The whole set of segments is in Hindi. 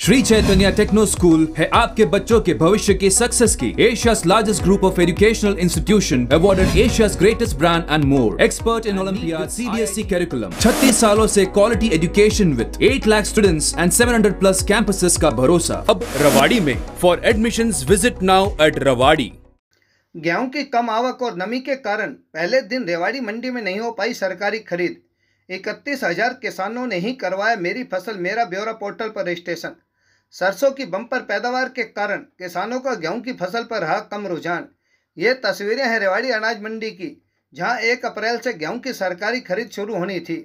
श्री चैतन्य टेक्नो स्कूल है आपके बच्चों के भविष्य की सक्सेस की एशिया's largest group of educational institution awarded Asia's greatest brand and more. Expert in Olympiad CBSE curriculum. 36 सालों से quality education with 8 lakh students and 700 plus campuses का भरोसा अब रवाड़ी में. For admissions visit now at रवाड़ी. गेहूं की कम आवक और नमी के कारण पहले दिन रेवाड़ी मंडी में नहीं हो पाई सरकारी खरीद। 31,000 किसानों ने ही करवाया मेरी फसल मेरा ब्यौरा पोर्टल पर रजिस्ट्रेशन। सरसों की बम्पर पैदावार के कारण किसानों का गेहूं की फसल पर रहा कम रुझान। ये तस्वीरें हैं रेवाड़ी अनाज मंडी की, जहां 1 अप्रैल से गेहूं की सरकारी खरीद शुरू होनी थी,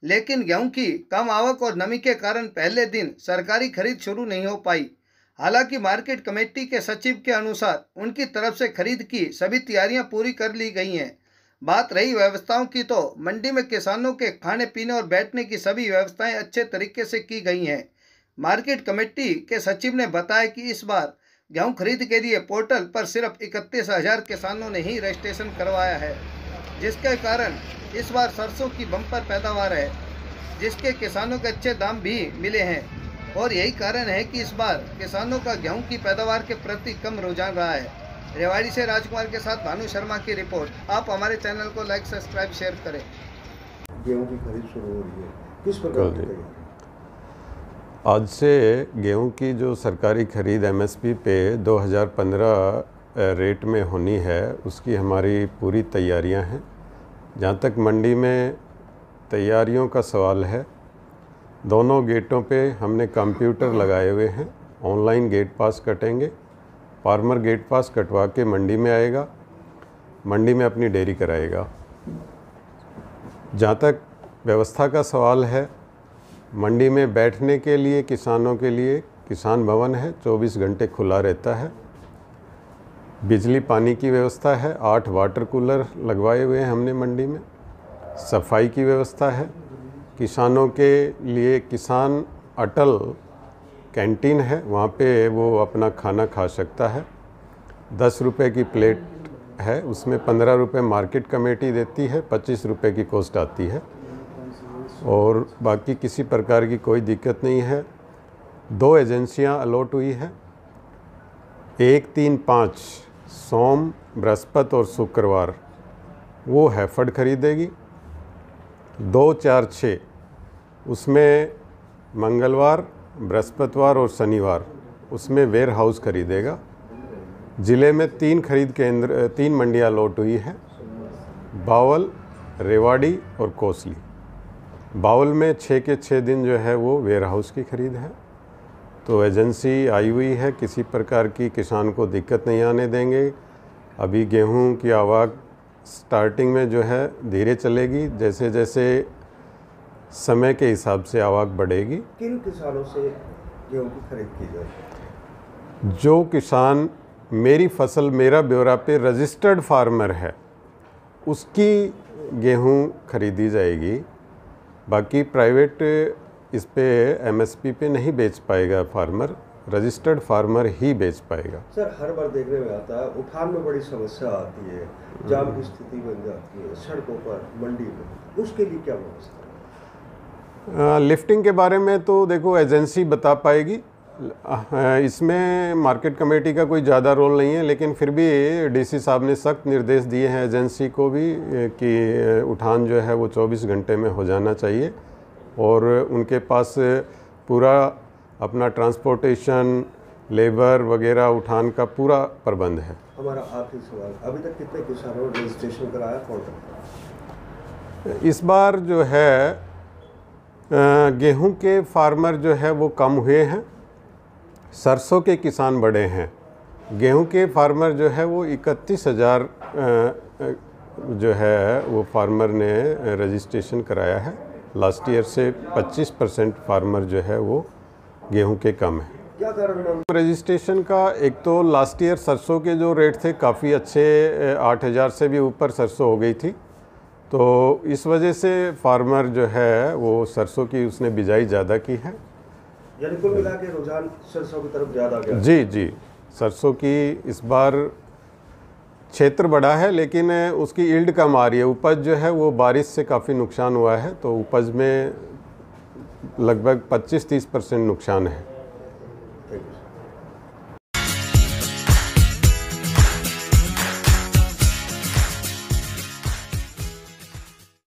लेकिन गेहूं की कम आवक और नमी के कारण पहले दिन सरकारी खरीद शुरू नहीं हो पाई। हालांकि मार्केट कमेटी के सचिव के अनुसार उनकी तरफ से खरीद की सभी तैयारियां पूरी कर ली गई हैं। बात रही व्यवस्थाओं की, तो मंडी में किसानों के खाने पीने और बैठने की सभी व्यवस्थाएं अच्छे तरीके से की गई हैं। मार्केट कमेटी के सचिव ने बताया कि इस बार गेहूं खरीद के लिए पोर्टल पर सिर्फ 31,000 किसानों ने ही रजिस्ट्रेशन करवाया है, जिसके कारण इस बार सरसों की बम्पर पैदावार है, जिसके किसानों के अच्छे दाम भी मिले हैं और यही कारण है कि इस बार किसानों का गेहूं की पैदावार के प्रति कम रुझान रहा है। रेवाड़ी से राजकुमार के साथ भानु शर्मा की रिपोर्ट। आप हमारे चैनल को लाइक सब्सक्राइब शेयर करें। गेहूं की खरीद शुरू हो रही है, किस प्रकार की तैयारी? आज से गेहूं की जो सरकारी खरीद एमएसपी पे 2015 रेट में होनी है, उसकी हमारी पूरी तैयारियां हैं। जहां तक मंडी में तैयारियों का सवाल है, दोनों गेटों पे हमने कंप्यूटर लगाए हुए हैं। ऑनलाइन गेट पास कटेंगे, फार्मर गेट पास कटवा के मंडी में आएगा, मंडी में अपनी डेयरी कराएगा। जहाँ तक व्यवस्था का सवाल है, मंडी में बैठने के लिए किसानों के लिए किसान भवन है, 24 घंटे खुला रहता है। बिजली पानी की व्यवस्था है, 8 वाटर कूलर लगवाए हुए हैं हमने मंडी में। सफाई की व्यवस्था है। किसानों के लिए किसान अटल कैंटीन है, वहाँ पे वो अपना खाना खा सकता है। 10 रुपये की प्लेट है, उसमें 15 रुपये मार्केट कमेटी देती है, 25 रुपये की कॉस्ट आती है और बाकी किसी प्रकार की कोई दिक्कत नहीं है। 2 एजेंसियां अलॉट हुई है, 1, 3, 5 सोम, बृहस्पति और शुक्रवार वो हैफर्ड खरीदेगी। 2, 4, 6 उसमें मंगलवार, बृहस्पतिवार और शनिवार उसमें वेयर हाउस खरीदेगा। ज़िले में 3 खरीद केंद्र, 3 मंडियाँ अलॉट हुई है, बावल, रेवाड़ी और कोसली। बाउल में 6 के 6 दिन जो है वो वेयर हाउस की खरीद है। तो एजेंसी आई हुई है, किसी प्रकार की किसान को दिक्कत नहीं आने देंगे। अभी गेहूं की आवक स्टार्टिंग में जो है धीरे चलेगी, जैसे जैसे समय के हिसाब से आवक बढ़ेगी। किन किसानों से गेहूं की खरीद की जाए? जो किसान मेरी फसल मेरा ब्यौरा पे रजिस्टर्ड फार्मर है, उसकी गेहूं खरीदी जाएगी। बाकी प्राइवेट इस पे एमएसपी पे नहीं बेच पाएगा फार्मर, रजिस्टर्ड फार्मर ही बेच पाएगा। सर, हर बार देखने में आता है उठान में बड़ी समस्या आती है, जाम की स्थिति बन जाती है सड़कों पर, मंडी में, उसके लिए क्या व्यवस्था है? लिफ्टिंग के बारे में तो देखो एजेंसी बता पाएगी, इसमें मार्केट कमेटी का कोई ज़्यादा रोल नहीं है, लेकिन फिर भी डीसी साहब ने सख्त निर्देश दिए हैं एजेंसी को भी कि उठान जो है वो 24 घंटे में हो जाना चाहिए और उनके पास पूरा अपना ट्रांसपोर्टेशन, लेबर वगैरह उठान का पूरा प्रबंध है। हमारा आखिरी सवाल, अभी तक कितने किसानों ने रजिस्ट्रेशन कराया पोर्टल? इस बार जो है गेहूं के फार्मर जो है वो कम हुए हैं, सरसों के किसान बड़े हैं। गेहूं के फार्मर जो है वो 31,000 जो है वो फार्मर ने रजिस्ट्रेशन कराया है। लास्ट ईयर से 25% फार्मर जो है वो गेहूं के कम है। क्या कारण? रजिस्ट्रेशन का एक तो लास्ट ईयर सरसों के जो रेट थे काफ़ी अच्छे, 8,000 से भी ऊपर सरसों हो गई थी, तो इस वजह से फार्मर जो है वो सरसों की उसने बिजाई ज़्यादा की है। यानी कुल मिला के रुझान सरसों की तरफ ज़्यादा गया? जी, सरसों की इस बार क्षेत्र बड़ा है लेकिन उसकी यील्ड कम आ रही है। उपज जो है वो बारिश से काफ़ी नुकसान हुआ है, तो उपज में लगभग 25-30% नुकसान है। Thank you.